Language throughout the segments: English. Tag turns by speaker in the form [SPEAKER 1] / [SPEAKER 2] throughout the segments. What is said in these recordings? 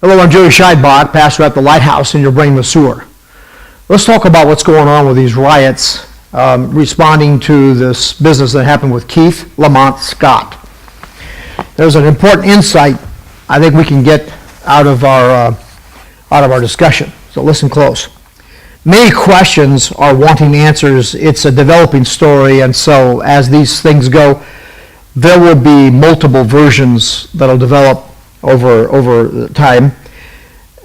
[SPEAKER 1] Hello, I'm Joey Scheidbach, pastor at the Lighthouse in your brain with sewer. Let's talk about what's going on with these riots, responding to this business that happened with Keith Lamont Scott. There's an important insight I think we can get out of our discussion. So listen close. Many questions are wanting answers. It's a developing story, and so as these things go, there will be multiple versions that'll develop over time.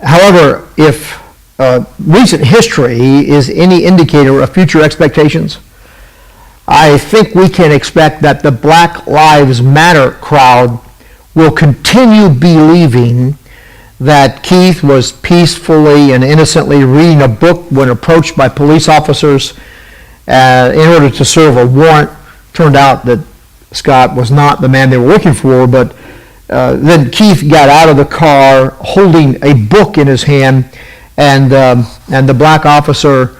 [SPEAKER 1] However, if recent history is any indicator of future expectations, I think we can expect that the Black Lives Matter crowd will continue believing that Keith was peacefully and innocently reading a book when approached by police officers in order to serve a warrant. Turned out that Scott was not the man they were looking for, but then Keith got out of the car holding a book in his hand, and the black officer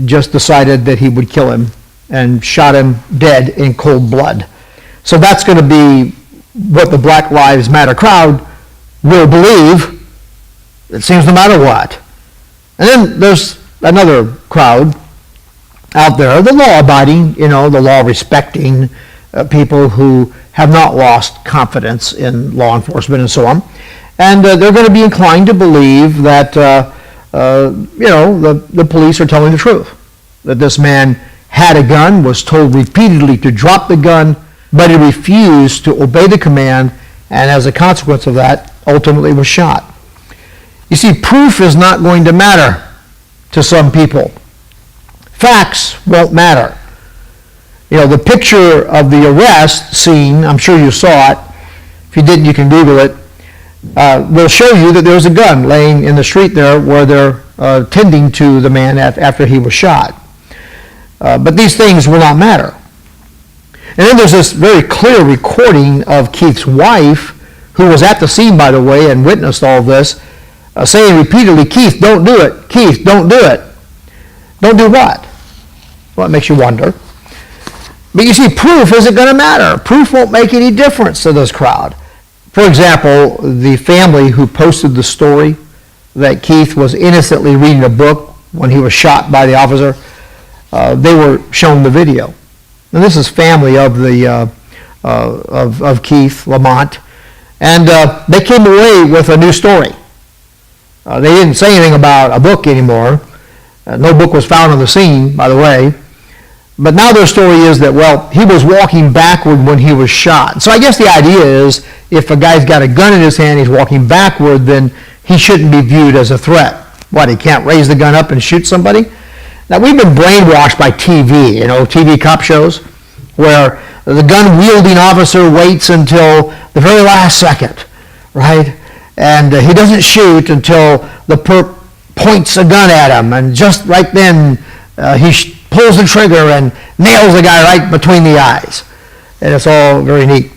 [SPEAKER 1] just decided that he would kill him and shot him dead in cold blood. So that's going to be what the Black Lives Matter crowd will believe, it seems, no matter what. And then there's another crowd out there, the law-abiding, the law-respecting people who have not lost confidence in law enforcement and so on. And they're going to be inclined to believe that, the police are telling the truth. That this man had a gun, was told repeatedly to drop the gun, but he refused to obey the command, and as a consequence of that, ultimately was shot. You see, proof is not going to matter to some people. Facts won't matter. The picture of the arrest scene, I'm sure you saw it. If you didn't, you can Google it. Will show you that there's a gun laying in the street there where they're tending to the man after he was shot. But these things will not matter. And then there's this very clear recording of Keith's wife, who was at the scene, by the way, and witnessed all of this, saying repeatedly, "Keith, don't do it. Keith, don't do it." Don't do what? Well, it makes you wonder. But you see, proof isn't going to matter. Proof won't make any difference to this crowd. For example, the family who posted the story that Keith was innocently reading a book when he was shot by the officer, they were shown the video. And this is family of Keith Lamont, and they came away with a new story. They didn't say anything about a book anymore. No book was found on the scene, by the way. But now their story is that, he was walking backward when he was shot. So I guess the idea is if a guy's got a gun in his hand, he's walking backward, then he shouldn't be viewed as a threat. What, he can't raise the gun up and shoot somebody? Now, we've been brainwashed by TV, TV cop shows, where the gun-wielding officer waits until the very last second, right? And he doesn't shoot until the perp points a gun at him, and just right then he pulls the trigger and nails the guy right between the eyes. And it's all very neat.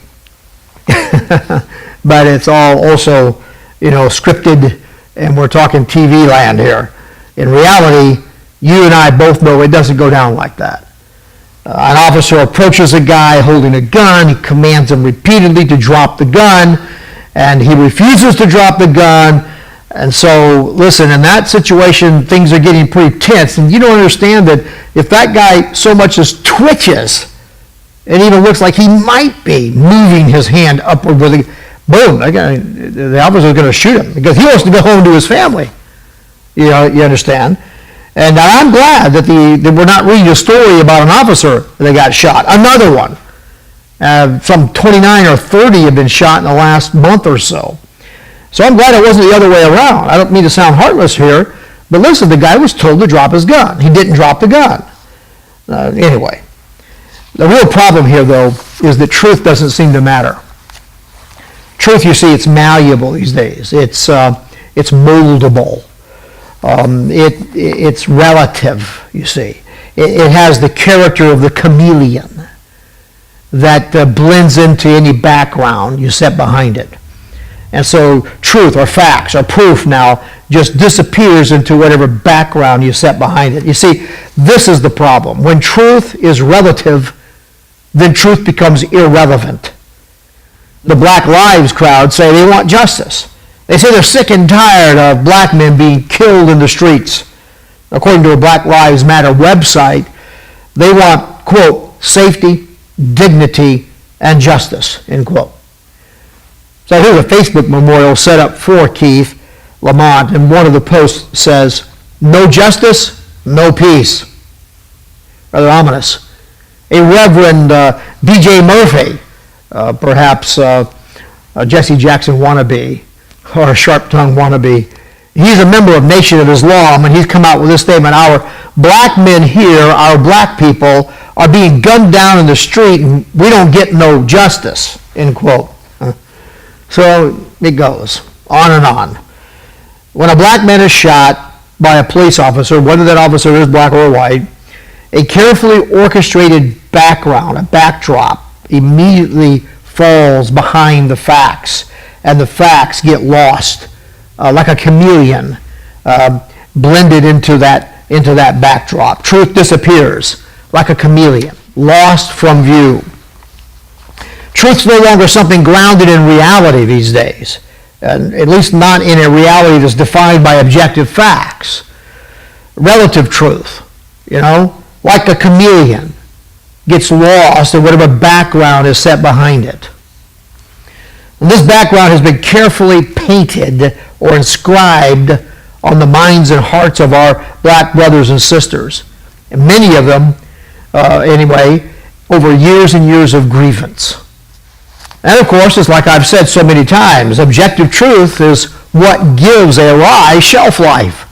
[SPEAKER 1] But it's all also, scripted, and we're talking TV land here. In reality, you and I both know it doesn't go down like that. An officer approaches a guy holding a gun. He commands him repeatedly to drop the gun, and he refuses to drop the gun. And so, listen, in that situation, things are getting pretty tense. And you don't understand that if that guy so much as twitches, it even looks like he might be moving his hand upward with a boom, the officer is going to shoot him because he wants to go home to his family. You understand? And I'm glad that we're not reading a story about an officer that got shot. Another one. Some 29 or 30 have been shot in the last month or so. So I'm glad it wasn't the other way around. I don't mean to sound heartless here, but listen, the guy was told to drop his gun. He didn't drop the gun. Anyway, the real problem here, though, is that truth doesn't seem to matter. Truth, you see, it's malleable these days. It's moldable. It's relative, you see. It has the character of the chameleon that blends into any background you set behind it. And so truth or facts or proof now just disappears into whatever background you set behind it. You see, this is the problem. When truth is relative, then truth becomes irrelevant. The Black Lives crowd say they want justice. They say they're sick and tired of black men being killed in the streets. According to a Black Lives Matter website, they want, quote, safety, dignity, and justice, end quote. So here's a Facebook memorial set up for Keith Lamont, and one of the posts says, "No justice, no peace." Rather ominous. A Reverend B.J. Murphy, perhaps a Jesse Jackson wannabe, or a sharp-tongued wannabe, he's a member of Nation of Islam, and he's come out with this statement: "Our black men here, our black people, are being gunned down in the street, and we don't get no justice," end quote. So it goes on and on. When a black man is shot by a police officer, whether that officer is black or white, a carefully orchestrated background, a backdrop, immediately falls behind the facts, and the facts get lost like a chameleon, blended into that backdrop. Truth disappears like a chameleon, lost from view. Truth's no longer something grounded in reality these days, and at least not in a reality that's defined by objective facts. Relative truth, like a chameleon, gets lost in whatever background is set behind it. And this background has been carefully painted or inscribed on the minds and hearts of our black brothers and sisters, and many of them, anyway, over years and years of grievance. And of course, it's like I've said so many times, objective truth is what gives a lie shelf life.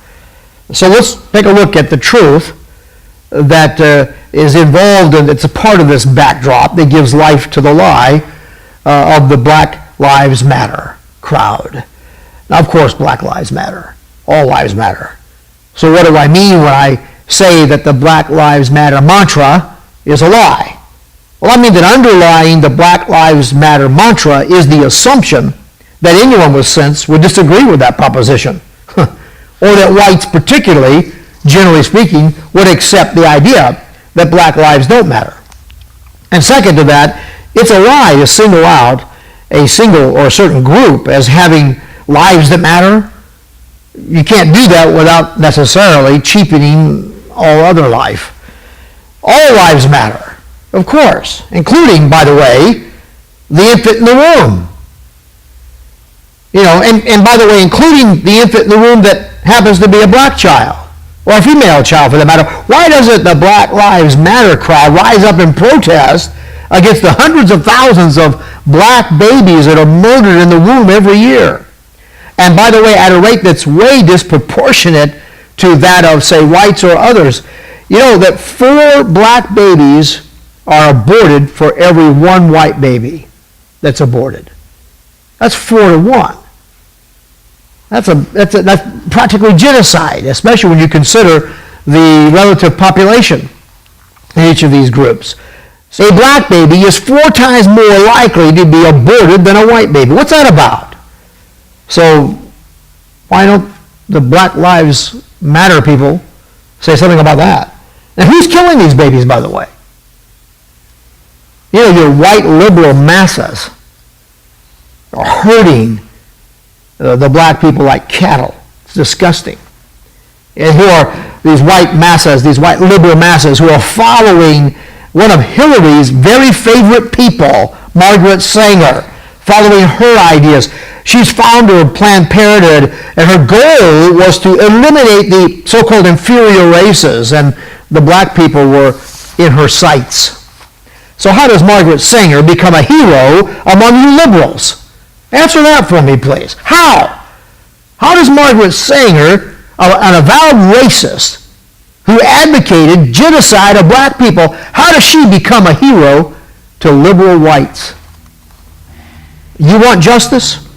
[SPEAKER 1] So let's take a look at the truth that is involved, and it's a part of this backdrop that gives life to the lie of the Black Lives Matter crowd. Now, of course, Black Lives Matter. All lives matter. So what do I mean when I say that the Black Lives Matter mantra is a lie? Well, I mean that underlying the Black Lives Matter mantra is the assumption that anyone with sense would disagree with that proposition, or that whites particularly, generally speaking, would accept the idea that black lives don't matter. And second to that, it's a lie to single out a single or a certain group as having lives that matter. You can't do that without necessarily cheapening all other life. All lives matter, of course, including, by the way, the infant in the womb. And by the way, including the infant in the womb that happens to be a black child, or a female child for that matter. Why doesn't the Black Lives Matter crowd rise up and protest against the hundreds of thousands of black babies that are murdered in the womb every year? And by the way, at a rate that's way disproportionate to that of, say, whites or others. That 4 black babies are aborted for every 1 white baby that's aborted. That's 4 to 1. That's practically genocide, especially when you consider the relative population in each of these groups. So a black baby is 4 times more likely to be aborted than a white baby. What's that about? So why don't the Black Lives Matter people say something about that? And who's killing these babies, by the way? Your white liberal masses are hurting the black people like cattle. It's disgusting. And who are these white masses, these white liberal masses who are following one of Hillary's very favorite people, Margaret Sanger, following her ideas. She's founder of Planned Parenthood, and her goal was to eliminate the so-called inferior races, and the black people were in her sights. So how does Margaret Sanger become a hero among you liberals? Answer that for me, please. How? How does Margaret Sanger, an avowed racist who advocated genocide of black people, how does she become a hero to liberal whites? You want justice?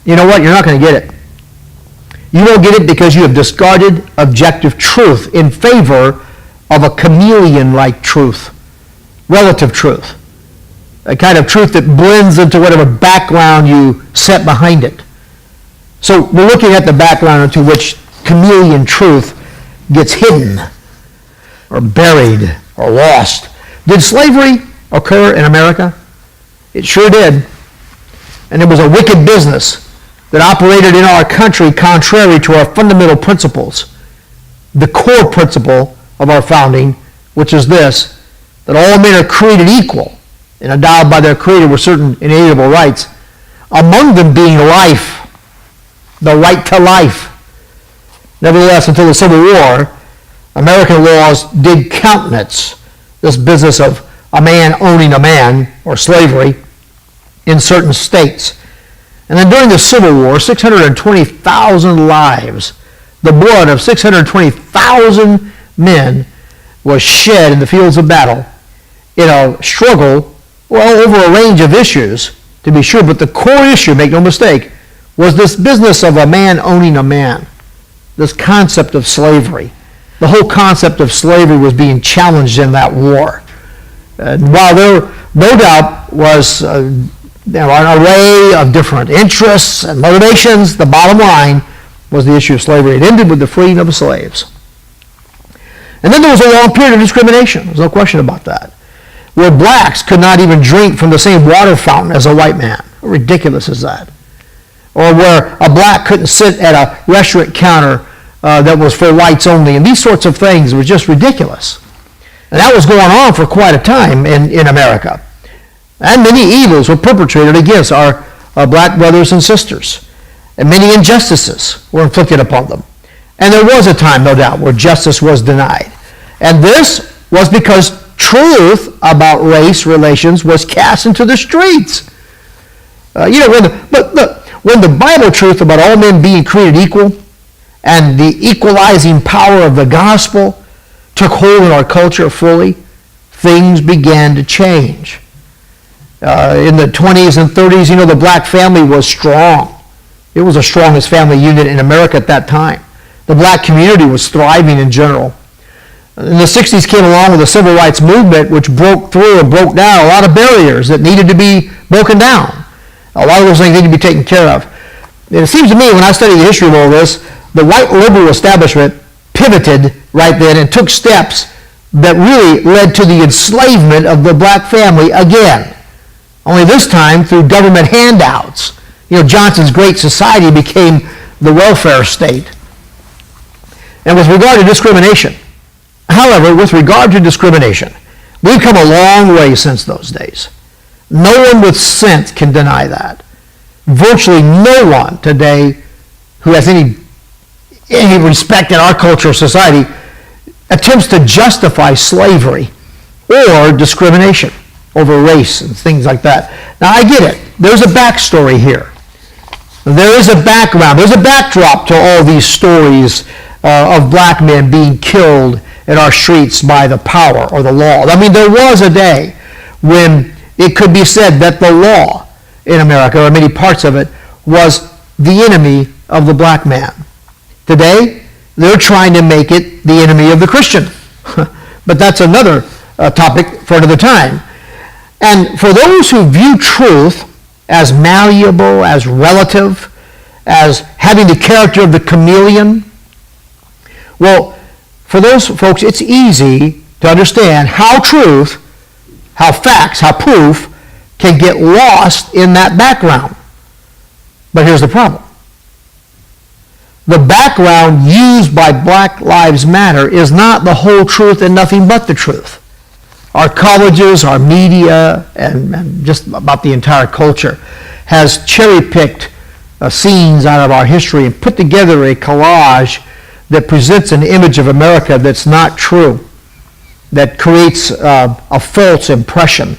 [SPEAKER 1] You know what? You're not going to get it. You won't get it because you have discarded objective truth in favor of a chameleon-like truth, relative truth, a kind of truth that blends into whatever background you set behind it. So we're looking at the background into which chameleon truth gets hidden or buried or lost. Did slavery occur in America? It sure did. And it was a wicked business that operated in our country contrary to our fundamental principles. The core principle of our founding, which is this, that all men are created equal and endowed by their Creator with certain inalienable rights, among them being life, the right to life. Nevertheless, until the Civil War, American laws did countenance this business of a man owning a man, or slavery, in certain states. And then during the Civil War, 620,000 lives, the blood of 620,000 men was shed in the fields of battle in a struggle, well, over a range of issues, to be sure, but the core issue, make no mistake, was this business of a man owning a man, this concept of slavery. The whole concept of slavery was being challenged in that war. While there no doubt was an array of different interests and motivations, the bottom line was the issue of slavery. It ended with the freeing of the slaves. And then there was a long period of discrimination. There's no question about that, where blacks could not even drink from the same water fountain as a white man. How ridiculous is that? Or where a black couldn't sit at a restaurant counter that was for whites only, and these sorts of things were just ridiculous. And that was going on for quite a time in America. And many evils were perpetrated against our black brothers and sisters. And many injustices were inflicted upon them. And there was a time, no doubt, where justice was denied. And this was because truth about race relations was cast into the streets. When the Bible truth about all men being created equal and the equalizing power of the gospel took hold in our culture fully, things began to change. In the 20s and 30s, the black family was strong. It was the strongest family unit in America at that time. The black community was thriving in general. In the 60s came along with the civil rights movement, which broke through and broke down a lot of barriers that needed to be broken down. A lot of those things need to be taken care of. And it seems to me, when I study the history of all this, the white liberal establishment pivoted right then and took steps that really led to the enslavement of the black family again. Only this time through government handouts. Johnson's Great Society became the welfare state. And with regard to discrimination, we've come a long way since those days. No one with sense can deny that. Virtually no one today who has any respect in our culture or society attempts to justify slavery or discrimination over race and things like that. Now, I get it. There's a backstory here. There is a background. There's a backdrop to all these stories of black men being killed in our streets by the power or the law. I mean, there was a day when it could be said that the law in America, or many parts of it, was the enemy of the black man. Today, they're trying to make it the enemy of the Christian. But that's another topic for another time. And for those who view truth as malleable, as relative, as having the character of the chameleon, well, for those folks, it's easy to understand how truth, how facts, how proof can get lost in that background. But here's the problem. The background used by Black Lives Matter is not the whole truth and nothing but the truth. Our colleges, our media, and just about the entire culture has cherry-picked scenes out of our history and put together a collage that presents an image of America that's not true, that creates a false impression.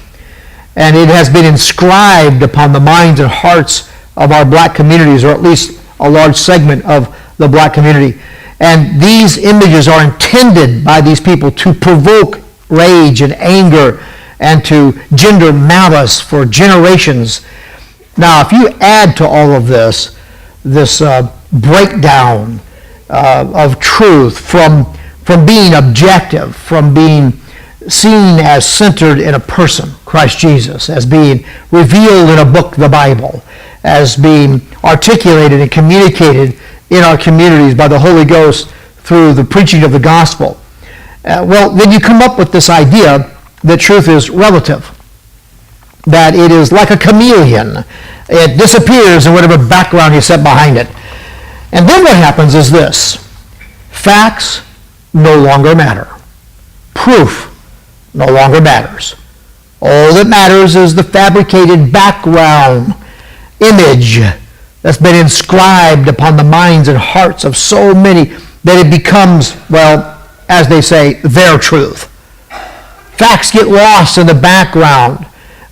[SPEAKER 1] And it has been inscribed upon the minds and hearts of our black communities, or at least a large segment of the black community. And these images are intended by these people to provoke rage and anger and to gender malice for generations. Now, if you add to all of this breakdown of truth from being objective, from being seen as centered in a person, Christ Jesus, as being revealed in a book, the Bible, as being articulated and communicated in our communities by the Holy Ghost through the preaching of the gospel, well, then you come up with this idea that truth is relative. that it is like a chameleon. It disappears in whatever background you set behind it. And then what happens is this. Facts no longer matter. Proof no longer matters. All that matters is the fabricated background image that's been inscribed upon the minds and hearts of so many that it becomes, well, as they say, their truth. Facts get lost in the background.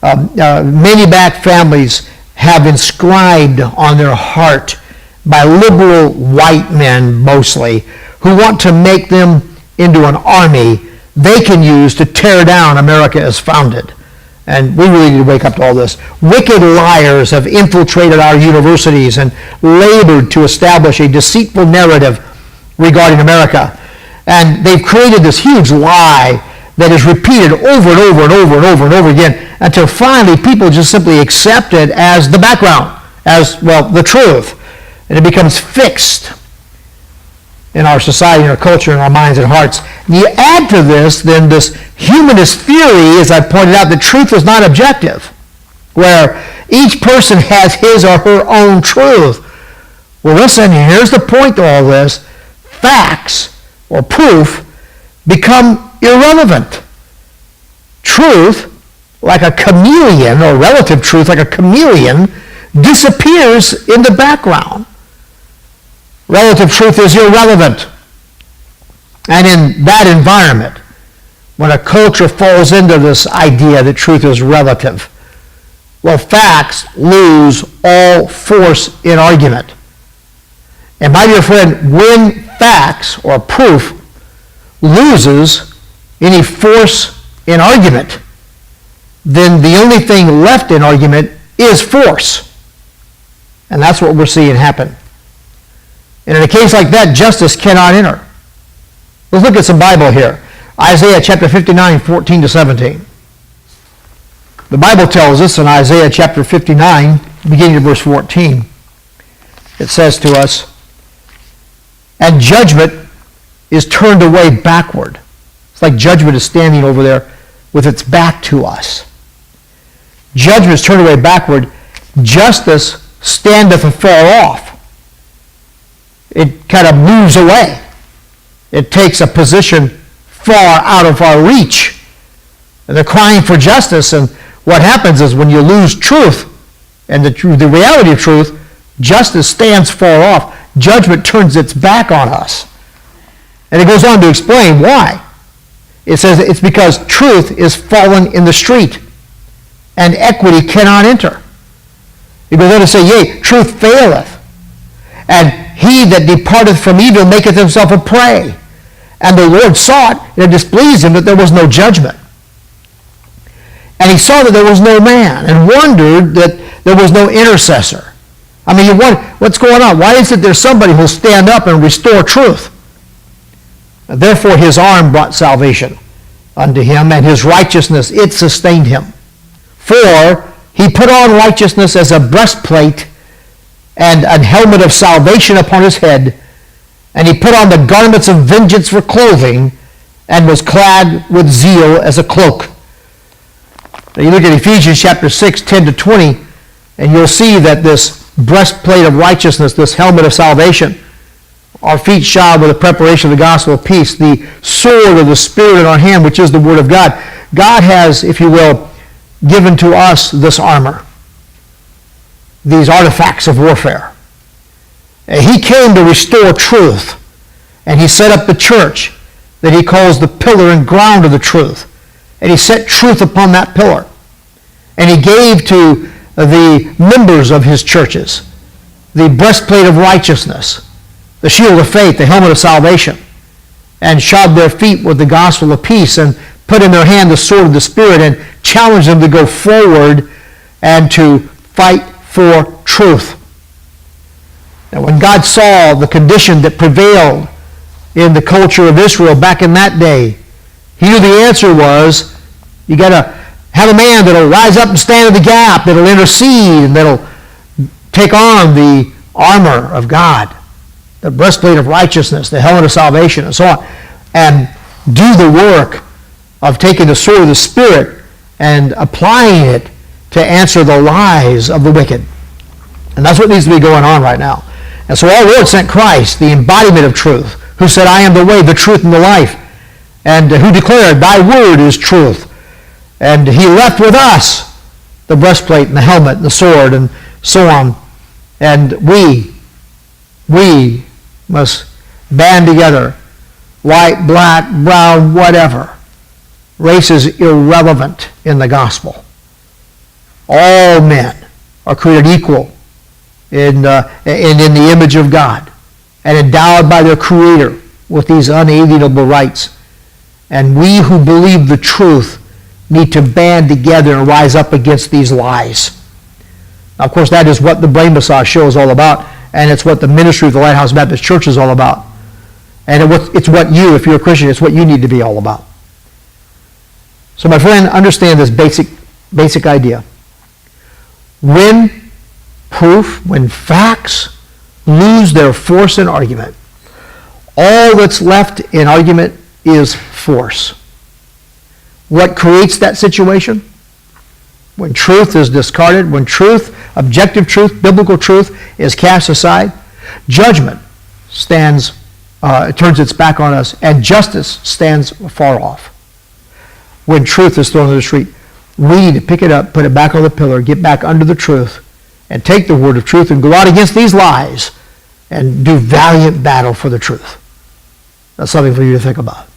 [SPEAKER 1] Many black families have inscribed on their heart by liberal white men mostly who want to make them into an army they can use to tear down America as founded. And we really need to wake up to all this. Wicked liars have infiltrated our universities and labored to establish a deceitful narrative regarding America. And they've created this huge lie that is repeated over and over and over and over and over again until finally people just simply accept it as the background, as, well, the truth. And it becomes fixed in our society, in our culture, in our minds and hearts. And you add to this, then, this humanist theory, as I've pointed out, that truth is not objective, where each person has his or her own truth. Well, listen, here's the point to all this. Facts, or proof, become irrelevant. Truth, like a chameleon, or relative truth, like a chameleon, disappears in the background. Relative truth is irrelevant. And in that environment, when a culture falls into this idea that truth is relative, well, facts lose all force in argument. And my dear friend, when facts or proof loses any force in argument, then the only thing left in argument is force. And that's what we're seeing happen. And in a case like that, justice cannot enter. Let's look at some Bible here. Isaiah chapter 59, 14 to 17. The Bible tells us in Isaiah chapter 59, beginning of verse 14, it says to us, "And judgment is turned away backward." It's like judgment is standing over there with its back to us. Judgment is turned away backward. Justice standeth afar off. It kind of moves away. It takes a position far out of our reach. And they're crying for justice, and what happens is when you lose truth and the reality of truth, justice stands far off. Judgment turns its back on us. And it goes on to explain why. It says it's because truth is fallen in the street, and equity cannot enter. It goes on to say, yea, truth faileth, and he that departeth from evil maketh himself a prey. And the Lord saw it, and it displeased him that there was no judgment. And he saw that there was no man, and wondered that there was no intercessor. I mean, you wonder, what's going on? Why is it there's somebody who will stand up and restore truth? And therefore his arm brought salvation unto him, and his righteousness, it sustained him. For he put on righteousness as a breastplate, and an helmet of salvation upon his head, and he put on the garments of vengeance for clothing, and was clad with zeal as a cloak. Now you look at Ephesians chapter 6, 10 to 20, and you'll see that this breastplate of righteousness, this helmet of salvation, our feet shod with the preparation of the gospel of peace, the sword of the Spirit in our hand, which is the word of God. God has, if you will, given to us this armor, these artifacts of warfare. He came to restore truth, and he set up the church that he calls the pillar and ground of the truth. And he set truth upon that pillar. And he gave to the members of his churches the breastplate of righteousness, the shield of faith, the helmet of salvation, and shod their feet with the gospel of peace, and put in their hand the sword of the Spirit, and challenged them to go forward and to fight for truth. Now, when God saw the condition that prevailed in the culture of Israel back in that day, he knew the answer was, you got to have a man that'll rise up and stand in the gap, that'll intercede, and that'll take on the armor of God, the breastplate of righteousness, the helmet of salvation, and so on, and do the work of taking the sword of the Spirit and applying it to answer the lies of the wicked. And that's what needs to be going on right now. And so our Lord sent Christ, the embodiment of truth, who said, I am the way, the truth, and the life, and who declared, thy word is truth. And he left with us the breastplate and the helmet and the sword and so on. And we must band together, white, black, brown, whatever. Race is irrelevant in the gospel. All men are created equal in the image of God and endowed by their Creator with these unalienable rights. And we who believe the truth need to band together and rise up against these lies. Now, of course, that is what the Brain Massage show is all about, and it's what the ministry of the Lighthouse Baptist Church is all about. And it's what you, if you're a Christian, it's what you need to be all about. So, my friend, understand this basic idea. When proof, when facts lose their force in argument, all that's left in argument is force. What creates that situation? When truth is discarded, when truth, objective truth, biblical truth is cast aside, judgment turns its back on us, and justice stands far off. When truth is thrown in the street, we need to pick it up, put it back on the pillar, get back under the truth, and take the word of truth and go out against these lies and do valiant battle for the truth. That's something for you to think about.